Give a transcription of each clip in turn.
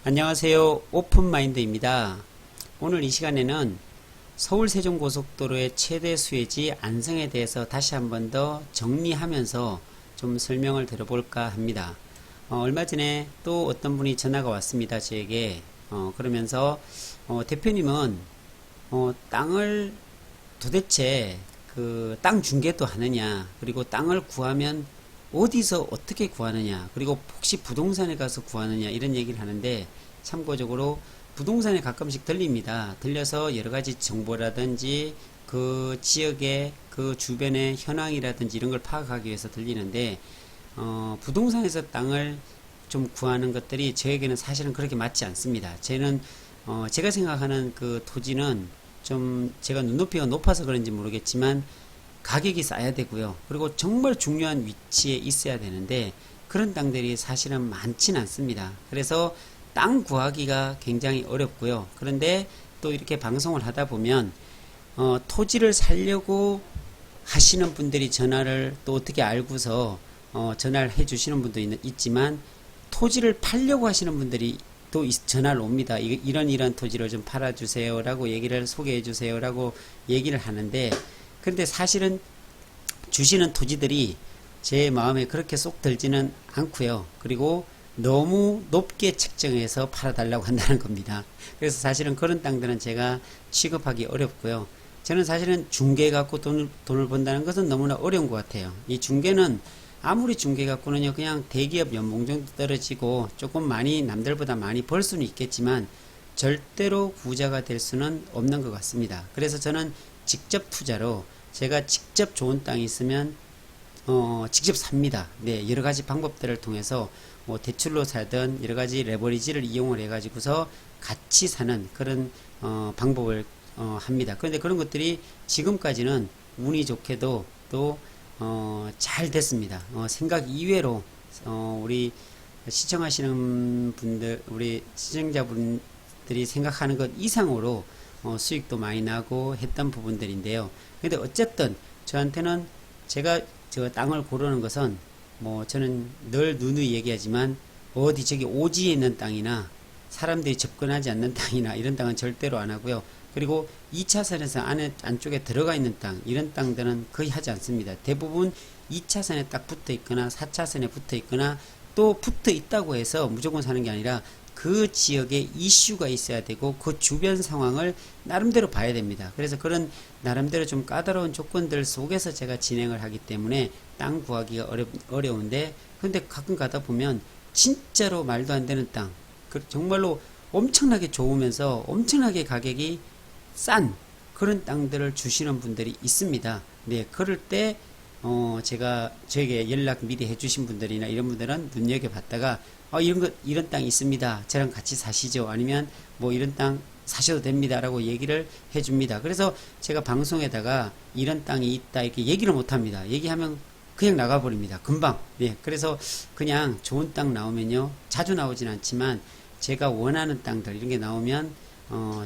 안녕하세요. 오픈마인드입니다. 오늘 이 시간에는 서울 세종고속도로의 최대 수혜지 안성에 대해서 다시 한번 더 정리하면서 좀 설명을 들어볼까 합니다. 얼마 전에 또 어떤 분이 전화가 왔습니다. 저에게. 그러면서 대표님은 땅을 도대체 그 땅 중개도 하느냐, 그리고 땅을 구하면 어디서 어떻게 구하느냐, 그리고 혹시 부동산에 가서 구하느냐, 이런 얘기를 하는데, 참고적으로 부동산에 가끔씩 들립니다. 들려서 여러 가지 정보라든지 그 지역의 그 주변의 현황이라든지 이런 걸 파악하기 위해서 들리는데, 부동산에서 땅을 좀 구하는 것들이 저에게는 사실은 그렇게 맞지 않습니다. 제가 생각하는 그 토지는 좀 제가 눈높이가 높아서 그런지 모르겠지만 가격이 싸야 되고요. 그리고 정말 중요한 위치에 있어야 되는데 그런 땅들이 사실은 많지는 않습니다. 그래서 땅 구하기가 굉장히 어렵고요. 그런데 또 이렇게 방송을 하다 보면 토지를 사려고 하시는 분들이 전화를 또 어떻게 알고서 전화를 해 주시는 분도 있지만, 토지를 팔려고 하시는 분들이 또 전화를 옵니다. 이런 토지를 좀 팔아주세요 라고 얘기를 소개해 주세요 라고 얘기를 하는데, 근데 사실은 주시는 토지들이 제 마음에 그렇게 쏙 들지는 않고요. 그리고 너무 높게 책정해서 팔아달라고 한다는 겁니다. 그래서 사실은 그런 땅들은 제가 취급하기 어렵고요. 저는 사실은 중개 갖고 돈을 번다는 것은 너무나 어려운 것 같아요. 이 중개는 아무리 중개 갖고는요, 그냥 대기업 연봉 정도 떨어지고 조금 많이 남들보다 많이 벌 수는 있겠지만 절대로 부자가 될 수는 없는 것 같습니다. 그래서 저는 직접 투자로, 제가 직접 좋은 땅이 있으면 직접 삽니다. 네, 여러 가지 방법들을 통해서 뭐 대출로 사든 여러 가지 레버리지를 이용을 해가지고서 같이 사는 그런 방법을 합니다. 그런데 그런 것들이 지금까지는 운이 좋게도 또 잘 됐습니다. 생각 이외로 우리 시청하시는 분들, 우리 시청자분들이 생각하는 것 이상으로 수익도 많이 나고 했던 부분들인데요. 근데 어쨌든 저한테는, 제가 저 땅을 고르는 것은 뭐 저는 늘 누누이 얘기하지만 어디 저기 오지에 있는 땅이나 사람들이 접근하지 않는 땅이나 이런 땅은 절대로 안 하고요. 그리고 2차선에서 안쪽에 들어가 있는 땅, 이런 땅들은 거의 하지 않습니다. 대부분 2차선에 딱 붙어 있거나 4차선에 붙어 있거나, 또 붙어 있다고 해서 무조건 사는 게 아니라 그 지역에 이슈가 있어야 되고 그 주변 상황을 나름대로 봐야 됩니다. 그래서 그런 나름대로 좀 까다로운 조건들 속에서 제가 진행을 하기 때문에 땅 구하기가 어려운데, 근데 가끔 가다 보면 진짜로 말도 안 되는 땅, 정말로 엄청나게 좋으면서 엄청나게 가격이 싼 그런 땅들을 주시는 분들이 있습니다. 네, 그럴 때 제가 저에게 연락 미리 해주신 분들이나 이런 분들은 눈여겨봤다가 이런 땅 있습니다, 저랑 같이 사시죠, 아니면 뭐 이런 땅 사셔도 됩니다 라고 얘기를 해줍니다. 그래서 제가 방송에다가 이런 땅이 있다 이렇게 얘기를 못합니다. 얘기하면 그냥 나가버립니다, 금방. 네, 그래서 그냥 좋은 땅 나오면요, 자주 나오진 않지만 제가 원하는 땅들 이런 게 나오면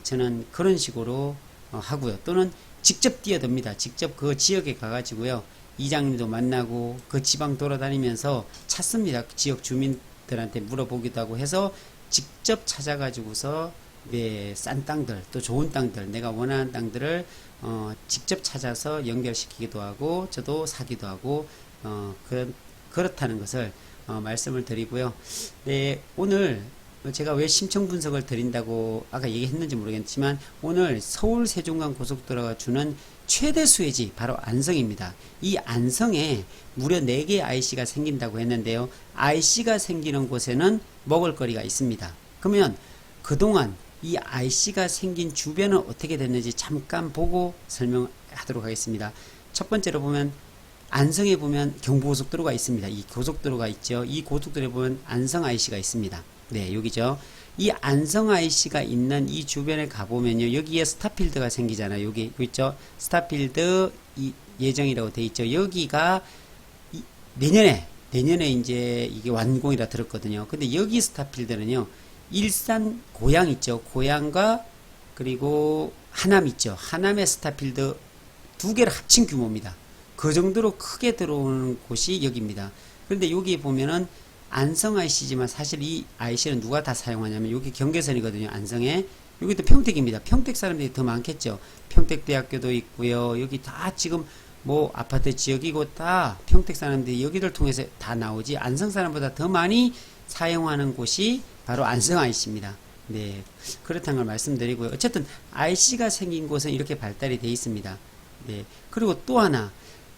저는 그런 식으로 하고요. 또는 직접 뛰어듭니다. 직접 그 지역에 가가지고요, 이장님도 만나고 그 지방 돌아다니면서 찾습니다. 그 지역 주민들한테 물어보기도 하고 해서 직접 찾아가지고서, 네, 싼 땅들, 또 좋은 땅들, 내가 원하는 땅들을 직접 찾아서 연결시키기도 하고 저도 사기도 하고 그렇다는 것을 말씀을 드리고요. 네, 오늘 제가 왜 심층 분석을 드린다고 아까 얘기했는지 모르겠지만, 오늘 서울 세종간 고속도로가 주는 최대 수혜지 바로 안성입니다. 이 안성에 무려 4개의 IC가 생긴다고 했는데요, IC가 생기는 곳에는 먹을거리가 있습니다. 그러면 그동안 이 IC가 생긴 주변은 어떻게 됐는지 잠깐 보고 설명하도록 하겠습니다. 첫 번째로 보면, 안성에 보면 경부고속도로가 있습니다. 이 고속도로가 있죠. 이 고속도로에 보면 안성 IC가 있습니다. 네, 여기죠. 이 안성 IC가 있는 이 주변에 가보면요, 여기에 스타필드가 생기잖아요. 여기 있죠. 스타필드 예정이라고 돼 있죠. 여기가 내년에 이제 이게 완공이라 들었거든요. 근데 여기 스타필드는요, 일산 고양 있죠. 고양과 그리고 하남 있죠. 하남의 스타필드 두 개를 합친 규모입니다. 그 정도로 크게 들어오는 곳이 여기입니다. 그런데 여기 보면은 안성 IC지만 사실 이 IC는 누가 다 사용하냐면 여기 경계선이거든요. 안성에. 여기도 평택입니다. 평택 사람들이 더 많겠죠. 평택대학교도 있고요. 여기 다 지금 뭐 아파트 지역이고 다 평택 사람들이 여기를 통해서 다 나오지, 안성 사람보다 더 많이 사용하는 곳이 바로 안성 IC입니다. 네, 그렇다는 걸 말씀드리고요. 어쨌든 IC가 생긴 곳은 이렇게 발달이 되어 있습니다. 네, 그리고 또 하나,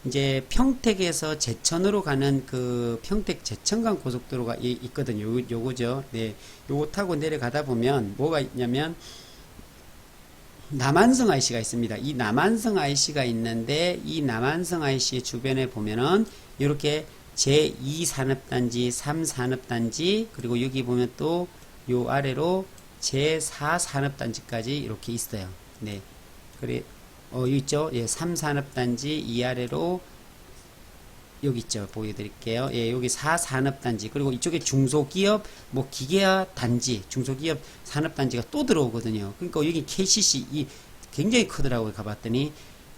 이제 평택에서 제천으로 가는 그 평택 제천간 고속도로가 있거든요. 요거죠. 네, 요거 타고 내려가다 보면 뭐가 있냐면 남한성 IC가 있습니다. 이 남한성 IC가 있는데 이 남한성 IC 주변에 보면은 이렇게 제2산업단지, 3산업단지, 그리고 여기 보면 또 요 아래로 제4산업단지까지 이렇게 있어요. 네. 그래, 여기 있죠? 예, 3산업단지 이 아래로 여기 있죠. 보여드릴게요. 예, 여기 4산업단지, 그리고 이쪽에 중소기업, 뭐 기계화 단지, 중소기업 산업단지가 또 들어오거든요. 그러니까 여기 KCC, 이 굉장히 크더라고요. 가봤더니.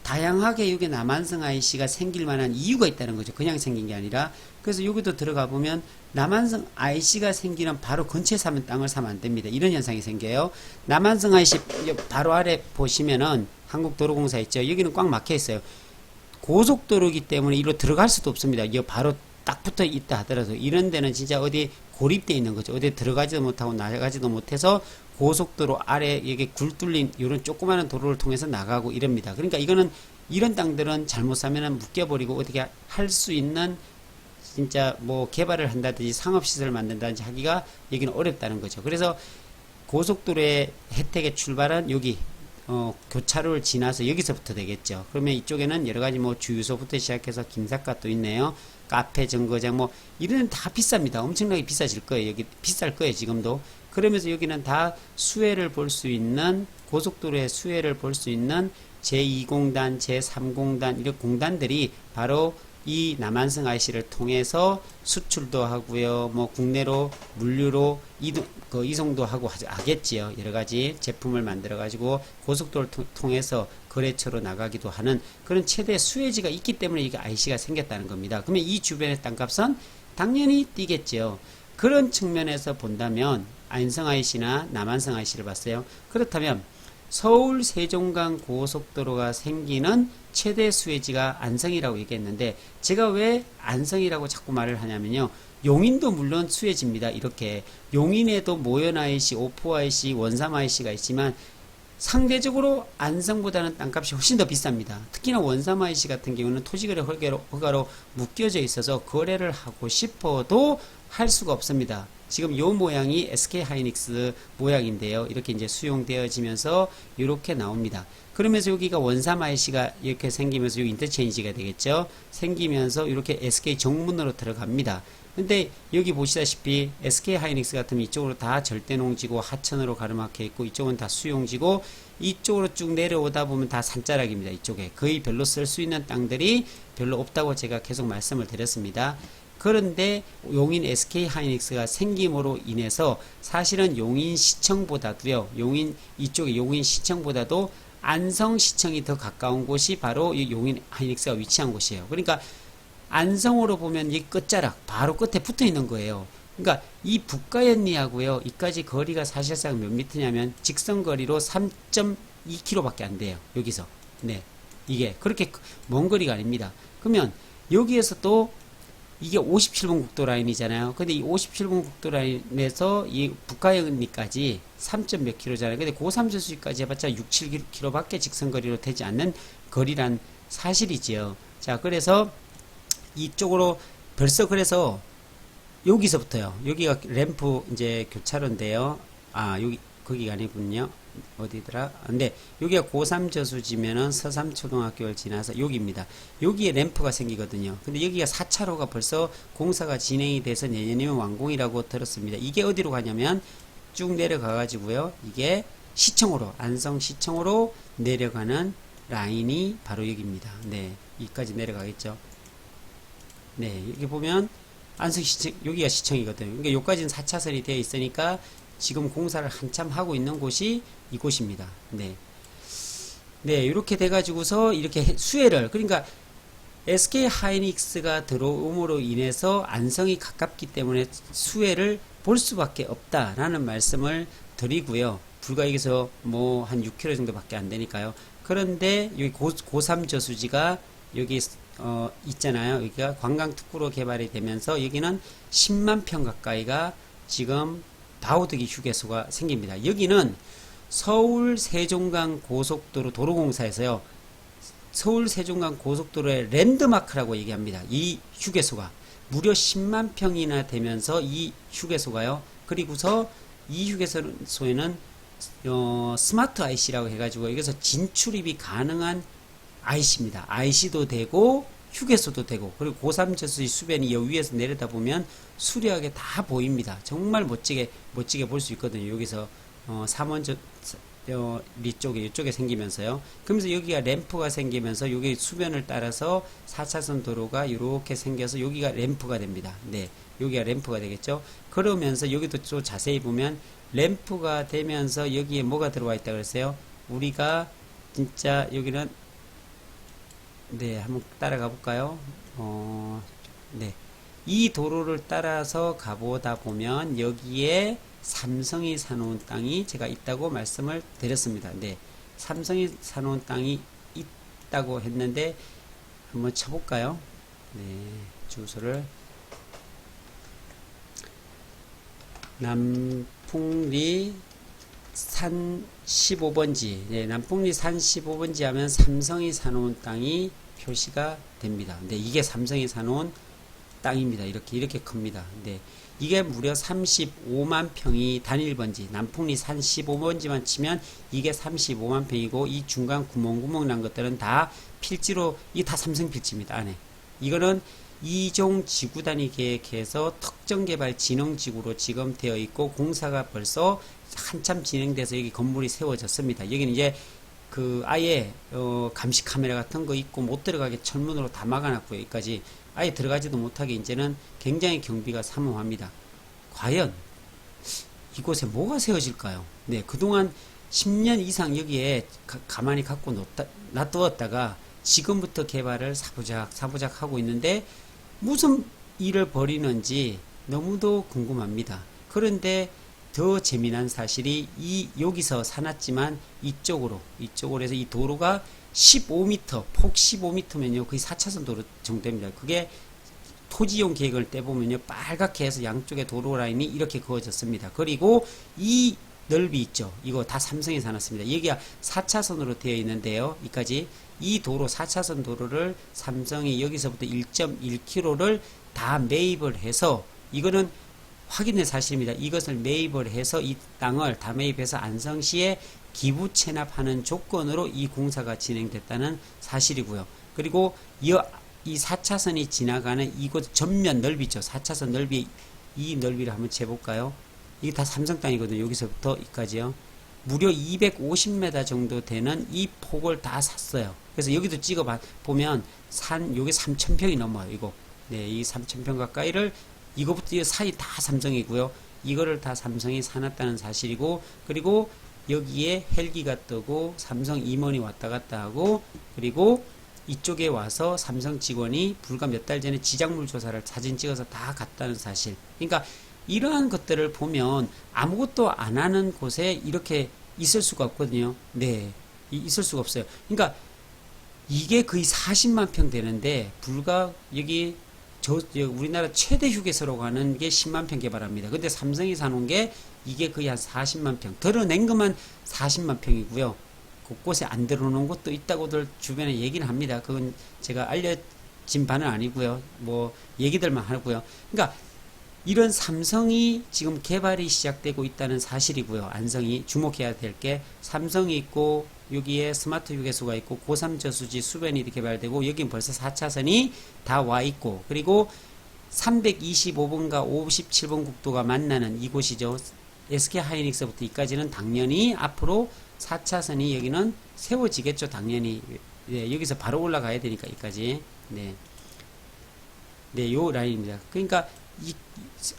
다양하게 여기 남한성 IC가 생길 만한 이유가 있다는 거죠. 그냥 생긴 게 아니라. 그래서 여기도 들어가 보면 남한성 IC가 생기는 바로 근처에 사면 땅을 사면 안 됩니다. 이런 현상이 생겨요. 남한성 IC 바로 아래 보시면은 한국도로공사 있죠. 여기는 꽉 막혀 있어요. 고속도로이기 때문에 이리로 들어갈 수도 없습니다. 이 바로 딱 붙어 있다 하더라도 이런 데는 진짜 어디 고립되어 있는 거죠. 어디 들어가지도 못하고 나가지도 못해서 고속도로 아래 여기 굴 뚫린 이런 조그마한 도로를 통해서 나가고 이럽니다. 그러니까 이거는 이런 땅들은 잘못 사면은 묶여버리고 어떻게 할 수 있는 진짜 뭐 개발을 한다든지 상업시설을 만든다든지 하기가 여기는 어렵다는 거죠. 그래서 고속도로의 혜택의 출발은 여기 교차로를 지나서 여기서부터 되겠죠. 그러면 이쪽에는 여러 가지 뭐 주유소부터 시작해서 김삿갓도 있네요. 카페, 정거장 뭐 이런 다 비쌉니다. 엄청나게 비싸질 거예요. 여기 비쌀 거예요. 지금도. 그러면서 여기는 다 수혜를 볼 수 있는, 고속도로의 수혜를 볼 수 있는 제2공단, 제3공단 이런 공단들이 바로 이 남한성 IC를 통해서 수출도 하고요. 뭐 국내로 물류로 이송도 하고 하겠지요. 여러 가지 제품을 만들어 가지고 고속도로를 통해서 거래처로 나가기도 하는 그런 최대 수혜지가 있기 때문에 이게 IC가 생겼다는 겁니다. 그러면 이 주변의 땅값은 당연히 뛰겠죠. 그런 측면에서 본다면 안성 IC나 남한성 IC를 봤어요. 그렇다면 서울 세종간 고속도로가 생기는 최대 수혜지가 안성이라고 얘기했는데 제가 왜 안성이라고 자꾸 말을 하냐면요. 용인도 물론 수혜지입니다. 이렇게 용인에도 모현 IC, 오포 IC, 원삼 IC가 있지만 상대적으로 안성보다는 땅값이 훨씬 더 비쌉니다. 특히나 원삼 IC 같은 경우는 토지거래 허가로 묶여져 있어서 거래를 하고 싶어도 할 수가 없습니다. 지금 요 모양이 SK 하이닉스 모양인데요. 이렇게 이제 수용되어지면서 이렇게 나옵니다. 그러면서 여기가 원삼 IC가 이렇게 생기면서 요 인터체인지가 되겠죠. 생기면서 이렇게 SK 정문으로 들어갑니다. 근데 여기 보시다시피 SK 하이닉스 같으면 이쪽으로 다 절대농지고 하천으로 가로막혀 있고 이쪽은 다 수용지고 이쪽으로 쭉 내려오다 보면 다 산자락입니다. 이쪽에 거의 별로 쓸 수 있는 땅들이 별로 없다고 제가 계속 말씀을 드렸습니다. 그런데 용인 SK 하이닉스가 생김으로 인해서 사실은 용인시청보다도요, 이쪽에 용인시청보다도 안성시청이 더 가까운 곳이 바로 이 용인 하이닉스가 위치한 곳이에요. 그러니까 안성으로 보면 이 끝자락 바로 끝에 붙어 있는 거예요. 그러니까 이 북가현리하고요, 이까지 거리가 사실상 몇 미터냐면 직선거리로 3.2km 밖에 안 돼요. 여기서. 네. 이게 그렇게 먼 거리가 아닙니다. 그러면 여기에서 또 이게 57번 국도 라인이잖아요. 근데 이 57번 국도 라인에서 이 북가현리까지 3점 몇 킬로잖아요. 근데 고삼저수지까지 해봤자 6, 7km 밖에 직선거리로 되지 않는 거리란 사실이지요. 자, 그래서 이쪽으로 벌써 그래서 여기서부터요. 여기가 램프 이제 교차로인데요. 아, 여기 거기가 아니군요. 어디더라? 근데 여기가 고3 저수지면은 서삼초등학교를 지나서 여기입니다. 여기에 램프가 생기거든요. 근데 여기가 4차로가 벌써 공사가 진행이 돼서 내년이면 완공이라고 들었습니다. 이게 어디로 가냐면 쭉 내려가 가지고요. 이게 시청으로, 안성시청으로 내려가는 라인이 바로 여기입니다. 네. 여기까지 내려가겠죠. 네. 여기 보면 안성시청, 여기가 시청이거든요. 그러니까 여기까지는 4차선이 되어 있으니까 지금 공사를 한참 하고 있는 곳이 이곳입니다. 네. 네, 이렇게 돼가지고서 이렇게 수혜를, 그러니까 SK 하이닉스가 들어옴으로 인해서 안성이 가깝기 때문에 수혜를 볼 수밖에 없다라는 말씀을 드리고요. 불과 여기서 뭐 한 6km 정도밖에 안 되니까요. 그런데 여기 고3 저수지가 여기 있잖아요. 여기가 관광특구로 개발이 되면서 여기는 10만 평 가까이가 지금 바우드기 휴게소가 생깁니다. 여기는 서울 세종강 고속도로 도로공사에서요. 서울 세종강 고속도로의 랜드마크라고 얘기합니다. 이 휴게소가 무려 10만 평이나 되면서 이 휴게소가요. 그리고서 이 휴게소에는 스마트 IC라고 해가지고 여기서 진출입이 가능한 IC입니다. IC도 되고 휴게소도 되고 그리고 고3 저수지 수변이 여 위에서 내려다보면 수려하게 다 보입니다. 정말 멋지게 볼 수 있거든요. 여기서 삼원저 이쪽에 생기면서요. 그러면서 여기가 램프가 생기면서 여기 수변을 따라서 4차선 도로가 이렇게 생겨서 여기가 램프가 됩니다. 네, 여기가 램프가 되겠죠. 그러면서 여기도 또 자세히 보면 램프가 되면서 여기에 뭐가 들어와 있다 그랬어요. 우리가 진짜 여기는 네, 한번 따라가 볼까요? 네. 이 도로를 따라서 가보다 보면 여기에 삼성이 사놓은 땅이 제가 있다고 말씀을 드렸습니다. 네. 삼성이 사놓은 땅이 있다고 했는데 한번 쳐볼까요? 네. 주소를 남풍리 산 15번지, 네, 남풍리 산 15번지 하면 삼성이 사놓은 땅이 표시가 됩니다. 네, 이게 삼성이 사놓은 땅입니다. 이렇게 큽니다. 네, 이게 무려 35만 평이 단일번지, 남풍리 산 15번지만 치면 이게 35만 평이고, 이 중간 구멍 난 것들은 다 필지로, 이게 다 삼성 필지입니다. 안에. 이거는 이종 지구단위 계획해서 특정개발 진흥지구로 지금 되어 있고, 공사가 벌써 한참 진행돼서 여기 건물이 세워졌습니다. 여기는 이제 아예 감시 카메라 같은 거 있고 못 들어가게 철문으로 다 막아놨고요. 여기까지 아예 들어가지도 못하게 이제는 굉장히 경비가 삼엄합니다. 과연 이곳에 뭐가 세워질까요? 네, 그동안 10년 이상 여기에 가만히 갖고 놔두었다가 지금부터 개발을 사부작 하고 있는데 무슨 일을 벌이는지 너무도 궁금합니다. 그런데 더 재미난 사실이 여기서 사놨지만 이쪽으로 해서 이 도로가 15m, 폭 15m면요. 거의 4차선 도로 정도 됩니다. 그게 토지용 계획을 떼보면요. 빨갛게 해서 양쪽에 도로 라인이 이렇게 그어졌습니다. 그리고 이 넓이 있죠. 이거 다 삼성이 사놨습니다. 여기가 4차선으로 되어 있는데요. 이 도로 4차선 도로를 삼성이 여기서부터 1.1km를 다 매입을 해서 이거는 확인된 사실입니다. 이것을 매입을 해서 이 땅을 다 매입해서 안성시에 기부 체납하는 조건으로 이 공사가 진행됐다는 사실이고요. 그리고 이 4차선이 지나가는 이곳 전면 넓이죠. 4차선 넓이, 이 넓이를 한번 재볼까요? 이게 다 삼성 땅이거든요. 여기서부터 여기까지요. 무려 250m 정도 되는 이 폭을 다 샀어요. 그래서 여기도 보면 요게 3,000평이 넘어요. 이거. 네, 이 3,000평 가까이를 이거부터 사이 다 삼성이고요. 이거를 다 삼성이 사놨다는 사실이고, 그리고 여기에 헬기가 뜨고 삼성 임원이 왔다 갔다 하고, 그리고 이쪽에 와서 삼성 직원이 불과 몇 달 전에 지작물 조사를 사진 찍어서 다 갔다는 사실. 그러니까 이러한 것들을 보면 아무것도 안 하는 곳에 이렇게 있을 수가 없거든요. 네, 있을 수가 없어요. 그러니까 이게 거의 40만 평 되는데 불과 여기 우리나라 최대 휴게소로 가는 게 10만 평 개발합니다. 근데 삼성이 사놓은 게 이게 거의 한 40만 평. 드러낸 것만 40만 평이고요. 곳곳에 안 들어놓은 곳도 있다고들 주변에 얘기는 합니다. 그건 제가 알려진 바는 아니고요. 뭐 얘기들만 하고요. 그러니까 이런 삼성이 지금 개발이 시작되고 있다는 사실이고요. 안성이 주목해야 될 게 삼성이 있고 여기에 스마트 휴게소가 있고 고3 저수지 수변이 개발되고 여긴 벌써 4차선이 다 와 있고 그리고 325번과 57번 국도가 만나는 이곳이죠. SK 하이닉스부터 이까지는 당연히 앞으로 4차선이 여기는 세워지겠죠. 당연히. 네, 여기서 바로 올라가야 되니까 이까지. 네. 네, 요 라인입니다. 그러니까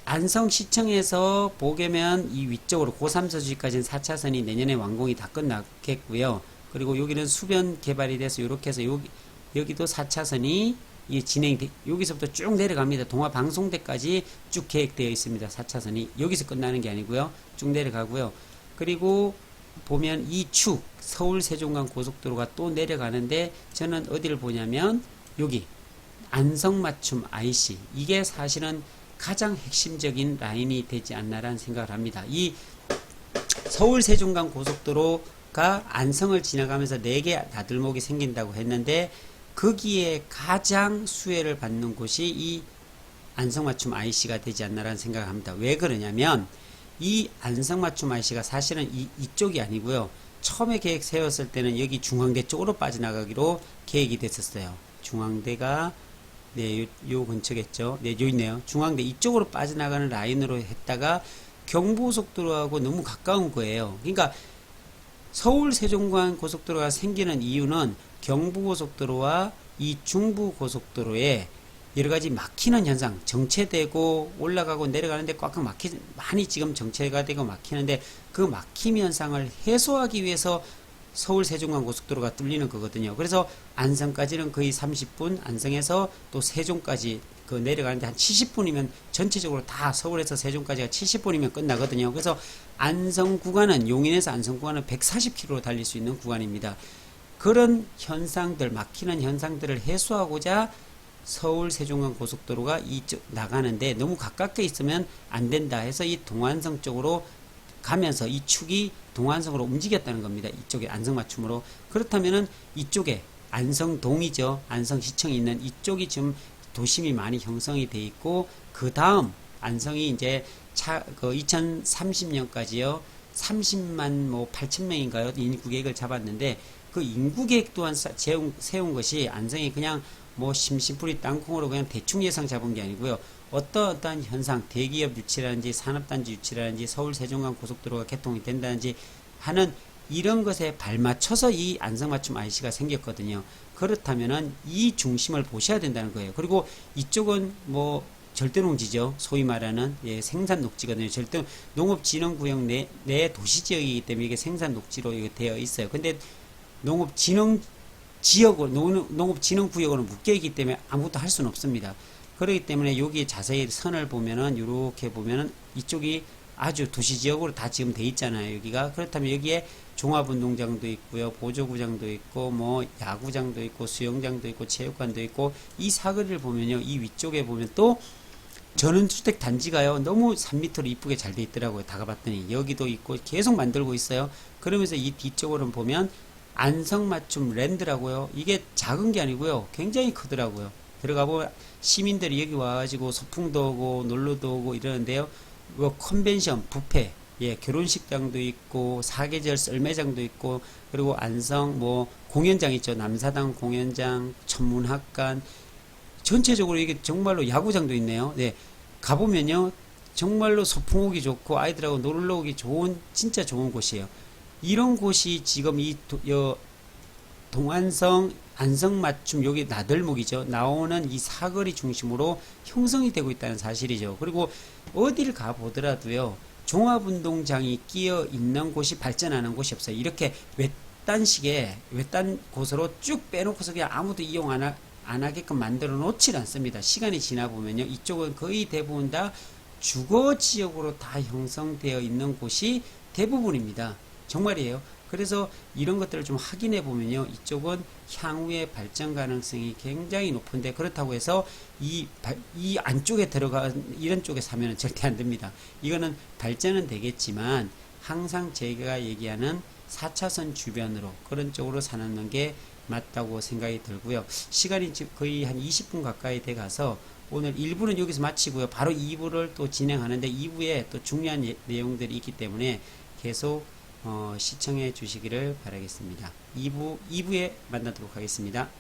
안성시청에서 보게면 이 위쪽으로 고3 저수지까지는 4차선이 내년에 완공이 다 끝났겠고요. 그리고 여기는 수변 개발이 돼서 이렇게 해서 여기도 4차선이 이게 여기서부터 쭉 내려갑니다. 동화방송대까지 쭉 계획되어 있습니다. 4차선이 여기서 끝나는 게 아니고요. 쭉 내려가고요. 그리고 보면 이 축 서울 세종간 고속도로가 또 내려가는데 저는 어디를 보냐면 여기 안성맞춤 IC, 이게 사실은 가장 핵심적인 라인이 되지 않나라는 생각을 합니다. 이 서울 세종간 고속도로가 안성을 지나가면서 4개 나들목이 생긴다고 했는데 거기에 가장 수혜를 받는 곳이 이 안성맞춤 IC가 되지 않나라는 생각을 합니다. 왜 그러냐면 이 안성맞춤 IC가 사실은 이쪽이 아니고요. 처음에 계획 세웠을 때는 여기 중앙대 쪽으로 빠져나가기로 계획이 됐었어요. 중앙대가 네, 요 근처겠죠. 네, 요 있네요. 중앙대 이쪽으로 빠져나가는 라인으로 했다가 경부고속도로하고 너무 가까운 거예요. 그러니까 서울 세종간 고속도로가 생기는 이유는 경부고속도로와 이 중부고속도로에 여러가지 막히는 현상, 정체되고 올라가고 내려가는데 꽉꽉 많이 지금 정체가 되고 막히는데 그 막힘 현상을 해소하기 위해서 서울 세종간 고속도로가 뚫리는 거거든요. 그래서 안성까지는 거의 30분, 안성에서 또 세종까지 그 내려가는데 한 70분이면 전체적으로 다 서울에서 세종까지가 70분이면 끝나거든요. 그래서 안성 구간은, 용인에서 안성 구간은 140km로 달릴 수 있는 구간입니다. 그런 현상들, 막히는 현상들을 해소하고자 서울 세종간 고속도로가 이쪽 나가는데 너무 가깝게 있으면 안 된다 해서 이 동안성 쪽으로 가면서 이 축이 동안성으로 움직였다는 겁니다. 이쪽에 안성맞춤으로. 그렇다면은 이쪽에 안성동이죠. 안성시청이 있는 이쪽이 지금 도심이 많이 형성이 돼 있고, 그 다음 안성이 이제 2030년까지요 30만 뭐 8천 명인가요 인구 계획을 잡았는데, 그 인구 계획 또한 세운 것이 안성이 그냥 뭐 심심풀이 땅콩으로 그냥 대충 예상 잡은 게 아니고요. 어떠한 현상, 대기업 유치라든지 산업단지 유치라든지 서울 세종간 고속도로가 개통이 된다든지 하는 이런 것에 발맞춰서 이 안성맞춤 IC가 생겼거든요. 그렇다면은 이 중심을 보셔야 된다는 거예요. 그리고 이쪽은 뭐 절대농지죠. 소위 말하는 생산 녹지거든요. 절대 농업진흥구역 내 도시지역이기 때문에 이게 생산 녹지로 되어 있어요. 근데 농업진흥 지역으로, 농업진흥구역으로 묶여있기 때문에 아무것도 할 수는 없습니다. 그렇기 때문에 여기 자세히 선을 보면은, 이렇게 보면은 이쪽이 아주 도시지역으로 다 지금 돼 있잖아요. 여기가. 그렇다면 여기에 종합운동장도 있고요, 보조구장도 있고, 뭐 야구장도 있고, 수영장도 있고, 체육관도 있고, 이 사거리를 보면요, 이 위쪽에 보면 또 전원주택 단지가요, 너무 3m로 이쁘게 잘 돼 있더라고요. 다 가봤더니. 여기도 있고 계속 만들고 있어요. 그러면서 이 뒤쪽으로 보면 안성맞춤 랜드라고요. 이게 작은 게 아니고요, 굉장히 크더라고요. 들어가보면 시민들이 여기 와가지고 소풍도 오고 놀러도 오고 이러는데요. 뭐 컨벤션, 뷔페, 결혼식장도 있고 사계절 썰매장도 있고, 그리고 안성 뭐 공연장 있죠. 남사당 공연장, 천문학관, 전체적으로 이게 정말로 야구장도 있네요. 네, 가보면요 정말로 소풍 오기 좋고 아이들하고 놀러 오기 좋은, 진짜 좋은 곳이에요. 이런 곳이 지금 이 동안성 안성맞춤, 여기 나들목이죠. 나오는 이 사거리 중심으로 형성이 되고 있다는 사실이죠. 그리고 어디를 가보더라도요, 종합운동장이 끼어 있는 곳이 발전하는 곳이 없어요. 이렇게 외딴 곳으로 쭉 빼놓고서 그냥 아무도 이용 안 하게끔 만들어 놓질 않습니다. 시간이 지나 보면요, 이쪽은 거의 대부분 다 주거 지역으로 다 형성되어 있는 곳이 대부분입니다. 정말이에요. 그래서 이런 것들을 좀 확인해 보면요, 이쪽은 향후의 발전 가능성이 굉장히 높은데, 그렇다고 해서 이 안쪽에 이런 쪽에 사면은 절대 안 됩니다. 이거는 발전은 되겠지만 항상 제가 얘기하는 4차선 주변으로 그런 쪽으로 사놓는 게 맞다고 생각이 들고요. 시간이 거의 한 20분 가까이 돼 가서 오늘 1부는 여기서 마치고요, 바로 2부를 또 진행하는데, 2부에 또 중요한 내용들이 있기 때문에 계속 시청해 주시기를 바라겠습니다. 2부에 만나도록 하겠습니다.